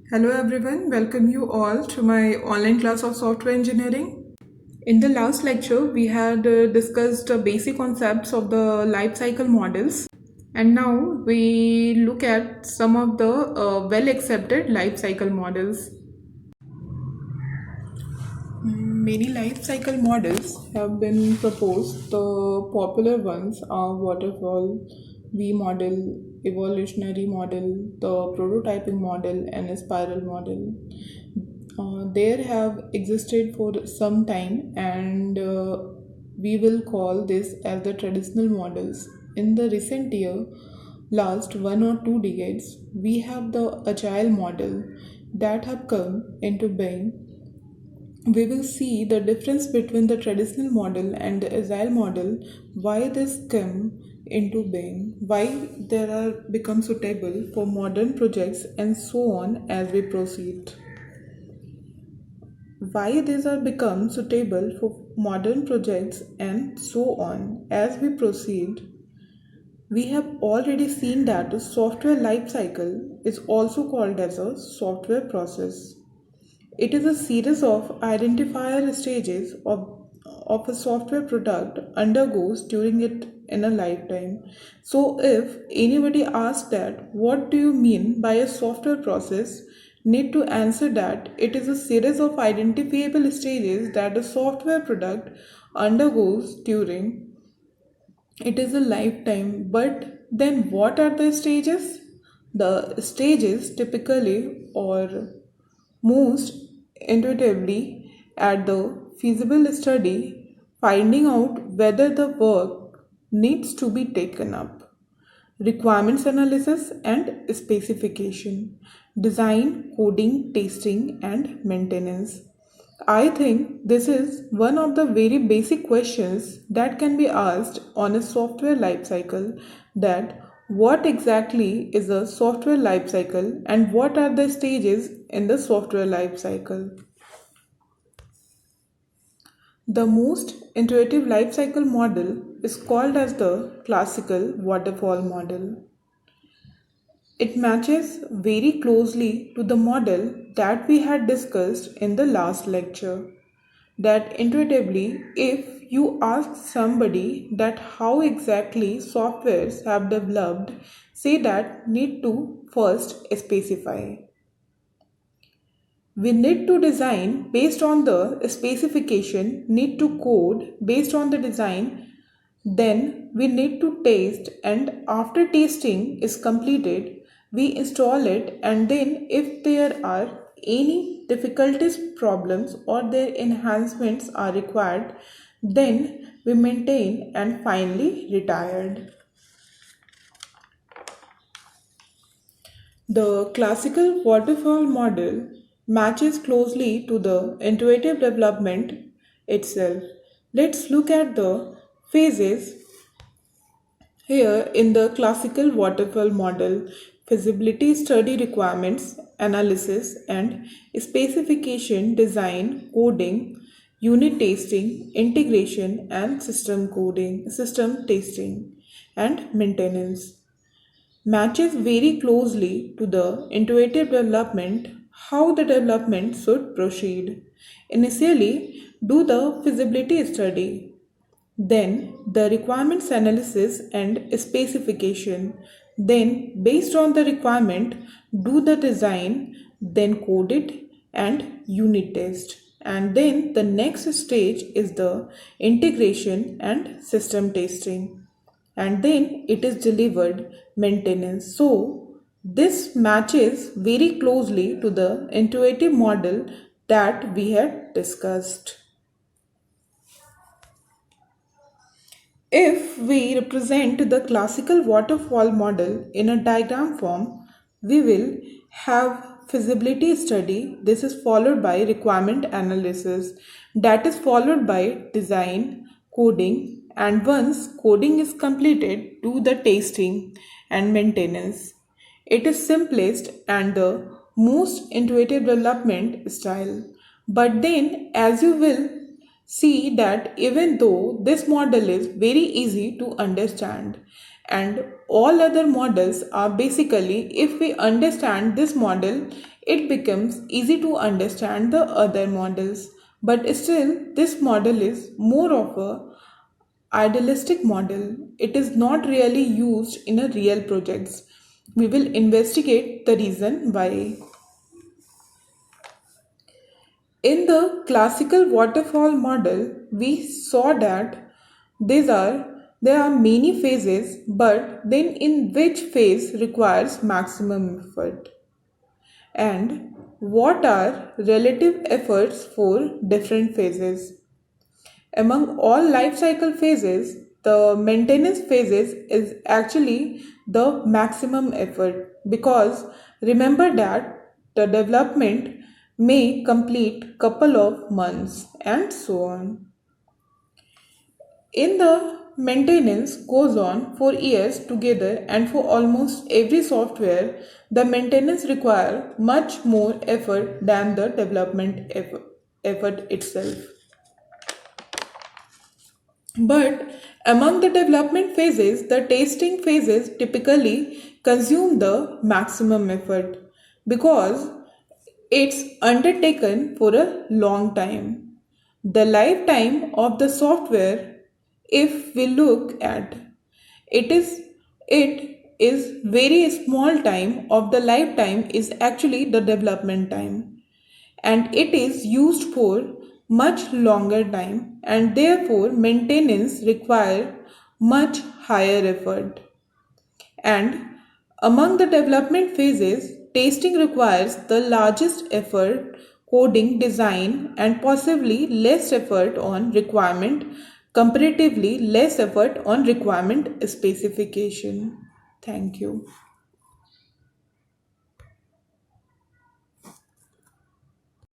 Hello everyone, welcome you all to my online class of software engineering. In the last lecture, we had discussed basic concepts of the life cycle models, and now we look at some of the well accepted life cycle models. Many life cycle models have been proposed. The popular ones are waterfall, V model, evolutionary model, the prototyping model, and a spiral model. There have existed for some time, and we will call this as the traditional models. In the recent year, last 1 or 2 decades, we have the agile model that have come into being. We will see the difference between the traditional model and the agile model, why this came into being, why they are become suitable for modern projects, and so on as we proceed. Why these are become suitable for modern projects and so on as we proceed. We have already seen that the software life cycle is also called as a software process. It is a series of identifier stages of a software product undergoes during it in a lifetime. So if anybody asks that what do you mean by a software process, need to answer that it is a series of identifiable stages that a software product undergoes during it is a lifetime. But then what are the stages? The stages typically or most intuitively at the feasible study, finding out whether the work needs to be taken up, requirements analysis and specification, design, coding, testing, and maintenance. I think this is one of the very basic questions that can be asked on a software lifecycle, that what exactly is a software lifecycle and what are the stages in the software lifecycle. The most intuitive lifecycle model is called as the classical waterfall model. It matches very closely to the model that we had discussed in the last lecture. That intuitively, if you ask somebody that how exactly softwares have developed, say that need to first specify. We need to design based on the specification, need to code based on the design, then we need to test, and after testing is completed, we install it, and then if there are any difficulties, problems, or their enhancements are required, then we maintain and finally retired. The classical waterfall model matches closely to the intuitive development itself. Let's look at the phases here in the classical waterfall model. Feasibility study, requirements analysis and specification, design, coding, unit testing, integration and system testing and maintenance matches very closely to the intuitive development, how the development should proceed. Initially, do the feasibility study, then the requirements analysis and specification, then based on the requirement, do the design, then code it and unit test. And then the next stage is the integration and system testing, and then it is delivered maintenance. So this matches very closely to the intuitive model that we had discussed. If we represent the classical waterfall model in a diagram form, we will have feasibility study. This is followed by requirement analysis. That is followed by design, coding, and once coding is completed, do the testing and maintenance. It is simplest and the most intuitive development style. But then, as you will see that even though this model is very easy to understand and all other models are basically, if we understand this model, it becomes easy to understand the other models. But still, this model is more of a idealistic model. It is not really used in a real projects. We will investigate the reason why. In the classical waterfall model, we saw that these are there are many phases, but then in which phase requires maximum effort, and what are relative efforts for different phases. Among all life cycle phases, the maintenance phases is actually the maximum effort, because remember that the development may complete couple of months and so on. In the maintenance goes on for years together, and for almost every software the maintenance require much more effort than the development effort itself. But among the development phases, the testing phases typically consume the maximum effort, because it's undertaken for a long time. The lifetime of the software, if we look at it is very small time of the lifetime is actually the development time, and it is used for much longer time, and therefore maintenance require much higher effort. And among the development phases, testing requires the largest effort, coding, design, and possibly less effort on requirement, comparatively less effort on requirement specification. Thank you.